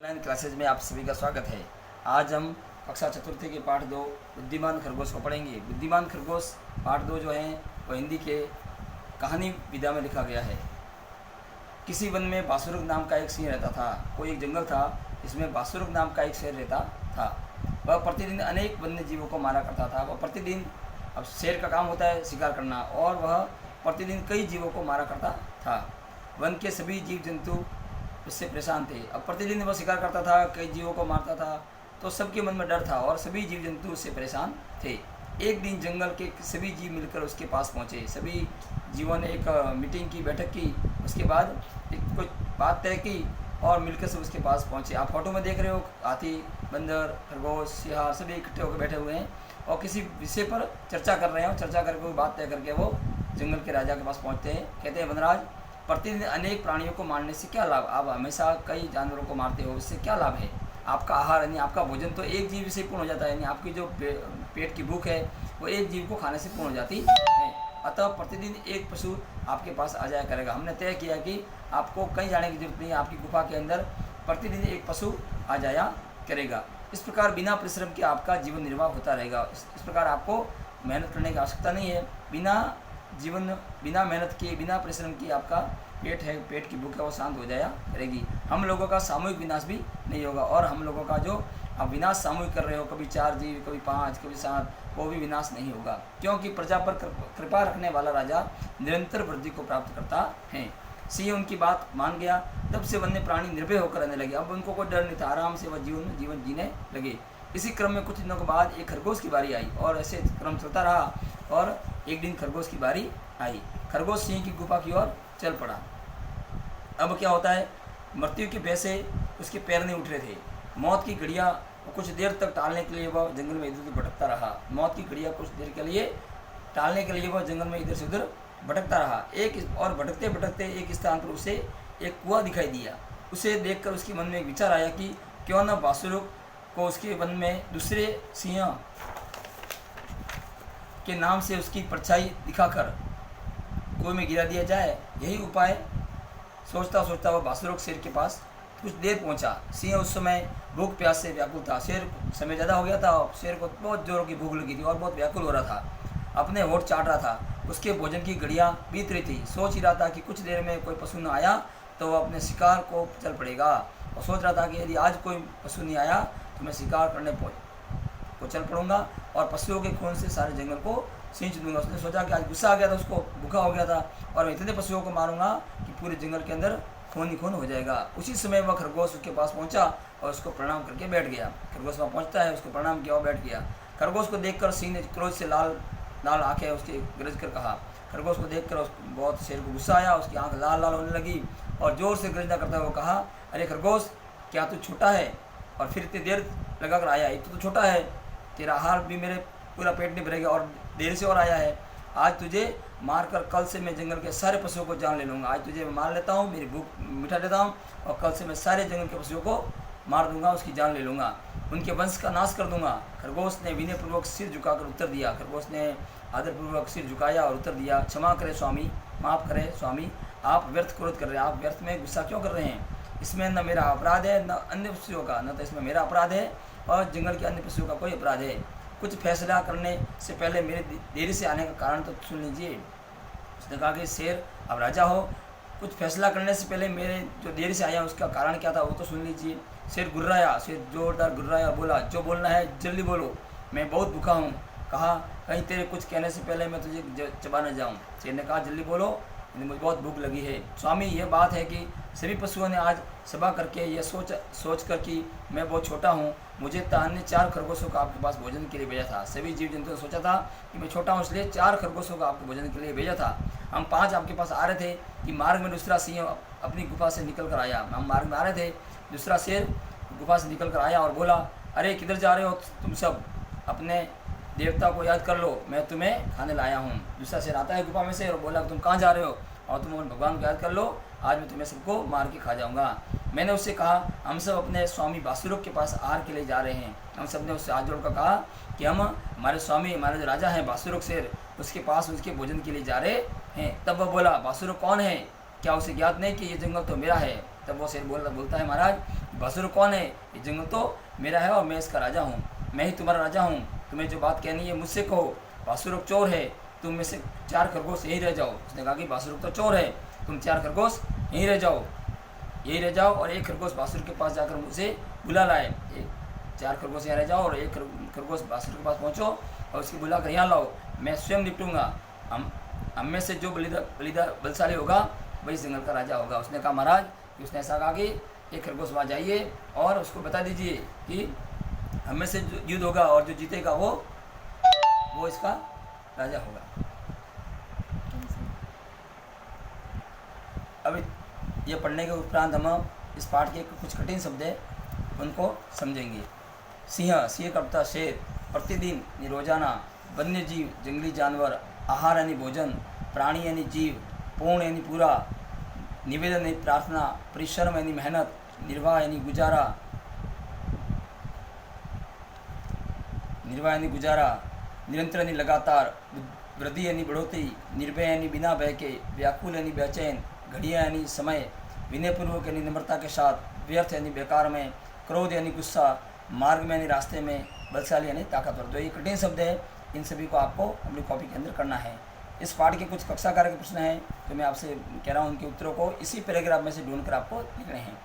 Online classes में आप सभी का स्वागत है। आज हम कक्षा चतुर्थी के पाठ 2 बुद्धिमान खरगोश को पढ़ेंगे। बुद्धिमान खरगोश पाठ 2 जो है वो हिंदी के कहानी विधा में लिखा गया है। किसी वन में बासुरुग नाम का एक सिंह रहता था। कोई एक जंगल था जिसमें बासुरुग नाम का एक शेर रहता था। वह प्रतिदिन अनेक वन्य जीवों को मारा करता था। वह प्रतिदिन, अब शेर का काम होता है शिकार करना, और वह प्रतिदिन कई जीवों को मारा करता था। वन के सभी जीव जंतु उससे परेशान थे। अब प्रतिदिन वह शिकार करता था, कई जीवों को मारता था, तो सबके मन में डर था और सभी जीव जंतु उससे परेशान थे। एक दिन जंगल के सभी जीव मिलकर उसके पास पहुँचे। सभी जीवों ने एक मीटिंग की, बैठक की, उसके बाद एक कुछ बात तय की और मिलकर सब उसके पास पहुँचे। आप फोटो में देख रहे हो, हाथी, बंदर, खरगोश, सियार सभी इकट्ठे होकर बैठे हुए हैं और किसी विषय पर चर्चा कर रहे हैं। और चर्चा करके कोई बात तय करके वो जंगल के राजा के पास पहुँचते हैं। कहते हैं, वनराज, प्रतिदिन अनेक प्राणियों को मारने से क्या लाभ? आप हमेशा कई जानवरों को मारते हो, इससे क्या लाभ है? आपका आहार यानी आपका भोजन तो एक जीव से पूर्ण हो जाता है, यानी आपकी जो पेट की भूख है वो एक जीव को खाने से पूर्ण हो जाती है। अतः प्रतिदिन एक पशु आपके पास आ जाया करेगा। हमने तय किया कि आपको कहीं जाने की जरूरत नहीं है, आपकी गुफा के अंदर प्रतिदिन एक पशु आ जाया करेगा। इस प्रकार बिना परिश्रम के आपका जीवन निर्वाह होता रहेगा। इस प्रकार आपको मेहनत करने की आवश्यकता नहीं है। बिना मेहनत के, बिना परिश्रम के आपका पेट है, पेट की भूख है, वो शांत हो जाया करेगी। हम लोगों का सामूहिक विनाश भी नहीं होगा, और हम लोगों का जो आप विनाश सामूहिक कर रहे हो, कभी 4 जीव, कभी 5, कभी 7, वो भी विनाश नहीं होगा, क्योंकि प्रजा पर कृपा रखने वाला राजा निरंतर वृद्धि को प्राप्त करता है। सिंह उनकी बात मान गया। तब से वन्य प्राणी निर्भय होकर रहने लगे। अब उनको कोई डर नहीं था, आराम से वह जीवन जीने लगे। इसी क्रम में कुछ दिनों के बाद एक खरगोश की बारी आई और ऐसे क्रम चलता रहा, और एक दिन खरगोश की बारी आई। खरगोश सिंह की गुफा की ओर चल पड़ा। अब क्या होता है, मृत्यु के भय से उसके पैर नहीं उठ रहे थे। मौत की घड़ियाँ कुछ देर तक टालने के लिए वह जंगल में इधर उधर भटकता रहा। मौत की घड़ियाँ कुछ देर के लिए टालने के लिए वह जंगल में इधर से उधर भटकता रहा। और भटकते भटकते एक स्थान पर उसे एक कुआं दिखाई दिया। उसे देखकर उसके मन में एक विचार आया कि क्यों न बासुरुग को उसके वन में दूसरे सिंह के नाम से उसकी परछाई दिखाकर कुएं में गिरा दिया जाए। यही उपाय सोचता सोचता वह बासुरुग शेर के पास कुछ देर पहुंचा। सिंह उस समय भूख प्यास से व्याकुल था। शेर समय ज़्यादा हो गया था और शेर को बहुत जोरों की भूख लगी थी और बहुत व्याकुल हो रहा था, अपने होठ चाट रहा था। उसके भोजन की घड़ियाँ बीत रही थी। सोच ही रहा था कि कुछ देर में कोई पशु न आया तो वह अपने शिकार को चल पड़ेगा, और सोच रहा था कि यदि आज कोई पशु नहीं आया तो मैं शिकार करने को चल पड़ूंगा और पशुओं के खून से सारे जंगल को सींच दूंगा। उसने सोचा कि आज गुस्सा आ गया था, उसको भूखा हो गया था, और मैं इतने पशुओं को मारूंगा कि पूरे जंगल के अंदर खून ही खून हो जाएगा। उसी समय वह खरगोश उसके पास पहुंचा और उसको प्रणाम करके बैठ गया। खरगोश वहाँ पहुंचता है, उसको प्रणाम किया और बैठ गया। खरगोश को देखकर सिंह ने क्रोध से लाल लाल आँखें उसके गरज कर कहा। खरगोश को देखकर बहुत शेर को गुस्सा आया, उसकी आँख लाल लाल होने लगी और जोर से गर्जना करता हुआ कहा, अरे खरगोश, क्या तू छोटा है और फिर इतनी देर लगा कर आया? तो छोटा है, तेरा आहार भी मेरे पूरा पेट नहीं भरेगा और देर से और आया है। आज तुझे मारकर कल से मैं जंगल के सारे पशुओं को जान ले लूँगा। आज तुझे मैं मार लेता हूँ, मेरी भूख मिटा देता हूँ, और कल से मैं सारे जंगल के पशुओं को मार दूंगा, उसकी जान ले लूँगा, उनके वंश का नाश कर दूंगा। खरगोश ने विनयपूर्वक सिर झुकाकर उत्तर दिया। खरगोश ने आदरपूर्वक सिर झुकाया और उत्तर दिया, क्षमा करें स्वामी, माफ़ करें स्वामी, आप व्यर्थ क्रोध कर रहे हैं, आप व्यर्थ में गुस्सा क्यों कर रहे हैं? इसमें न मेरा अपराध है न अन्य पशुओं का, न तो इसमें मेरा अपराध है और जंगल के अन्य पशुओं का कोई अपराध है। कुछ फैसला करने से पहले मेरे देरी से आने का कारण तो सुन लीजिए। उसने कहा कि शेर, अब राजा हो, कुछ फैसला करने से पहले मेरे जो देरी से आया उसका कारण क्या था वो तो सुन लीजिए। शेर गुर्राया, शेर जोरदार गुर्राया, बोला, जो बोलना है जल्दी बोलो, मैं बहुत भूखा हूँ। कहा, कहीं तेरे कुछ कहने से पहले मैं तुझे चबा न जाऊँ। शेर ने कहा, जल्दी बोलो, मुझे बहुत भूख लगी है। स्वामी, यह बात है कि सभी पशुओं ने आज सभा करके यह सोच कर कि मैं बहुत छोटा हूँ, मुझे अन्य 4 खरगोशों का आपके पास भोजन के लिए भेजा था। सभी जीव जंतु ने सोचा था कि मैं छोटा हूँ, इसलिए 4 खरगोशों का आपके भोजन के लिए भेजा था। हम 5 आपके पास आ रहे थे कि मार्ग में दूसरा सिंह अपनी गुफा से निकल कर आया। हम मार्ग में आ रहे थे, दूसरा शेर गुफा से निकल कर आया और बोला, अरे किधर जा रहे हो तुम सब? अपने देवता को याद कर लो, मैं तुम्हें खाने लाया हूँ। दूसरा शेर आता है गुफा में से और बोला, तुम कहाँ जा रहे हो? और तुम भगवान को याद कर लो, आज मैं तुम्हें सबको मार के खा जाऊंगा। मैंने उससे कहा, हम सब अपने स्वामी बासुरुग के पास आहार के लिए जा रहे हैं। हम सब ने उससे हाथ जोड़कर कहा कि हम हमारे स्वामी, हमारे जो राजा हैं बासुरुग शेर, उसके पास उसके भोजन के लिए जा रहे हैं। तब वह बोला, बासुरुग कौन है? क्या उसे ज्ञात नहीं कि ये जंगल तो मेरा है? तब वो शेर बोलता है, महाराज बासुरुक कौन है? ये जंगल तो मेरा है और मैं इसका राजा हूँ, मैं ही तुम्हारा राजा हूँ, तुम्हें जो बात कहनी है मुझसे कहो। बासुरुक चोर है, तुम में से 4 खरगोश यहीं रह जाओ। उसने कहा कि बासुरुक तो चोर है, तुम 4 खरगोश यहीं रह जाओ और एक खरगोश बासुर के पास जाकर मुझे बुला लाए। 4 खरगोश यहाँ रह जाओ और एक खरगोश बासुर के पास पहुँचो और उसकी बुला कर यहाँ लाओ, मैं स्वयं निपटूंगा। हम में से जो बलशाली होगा वही इस जंगल का राजा होगा। उसने कहा महाराज, उसने ऐसा कहा कि एक खरगोश वहाँ जाइए और उसको बता दीजिए कि हम में से जो युद्ध होगा और जो जीतेगा वो इसका राजा होगा। अब ये पढ़ने के उपरांत हम इस पाठ के कुछ कठिन शब्द है उनको समझेंगे। सिंह करता शेर, प्रतिदिन रोजाना, वन्य जीव जंगली जानवर, आहार यानी भोजन, प्राणी यानी जीव, पूर्ण यानी पूरा, निवेदन यानी प्रार्थना, परिश्रम यानी मेहनत, निर्वाह यानी गुजारा, निरंतर यानी लगातार, वृद्धि यानी बढ़ोतरी, निर्भय यानी बिना भय के, व्याकुल यानी बेचैन, घड़िया यानी समय, विनयपूर्वक यानी नम्रता के साथ, व्यर्थ यानी बेकार में, क्रोध यानी गुस्सा, मार्ग में यानी रास्ते में, बलशाली यानी ताकतवर। तो ये कठिन शब्द है, इन सभी को आपको अपनी कॉपी के अंदर करना है। इस पाठ के कुछ कक्षा कार्य के प्रश्न हैं तो मैं आपसे कह रहा हूँ उनके उत्तरों को इसी पैराग्राफ में से ढूंढकर आपको लिखने हैं।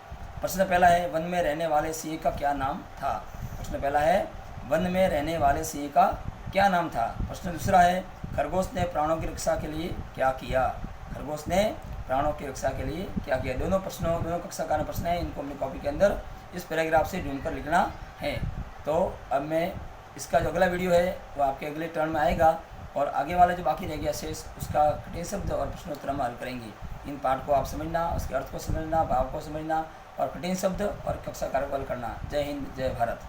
प्रश्न पहला है, वन में रहने वाले सिंह का क्या नाम था? प्रश्न पहला है, वन में रहने वाले सिंह का क्या नाम था? प्रश्न दूसरा है, खरगोश ने प्राणों की रक्षा के लिए क्या किया? खरगोश ने प्राणों की रक्षा के लिए क्या किया? दोनों कक्षा कार्य प्रश्न हैं, इनको अपनी कॉपी के अंदर इस पैराग्राफ से ढूंढकर लिखना है। तो अब मैं इसका जो अगला वीडियो है वो आपके अगले टर्न में आएगा और आगे वाला जो बाकी रह गया शेष उसका कठिन शब्द और प्रश्नोत्तर हम हल करेंगे। इन पाठ को आप समझना, उसके अर्थ को समझना, भाव को समझना और कठिन शब्द और कक्षा कार्य को हल करना। जय हिंद, जय भारत।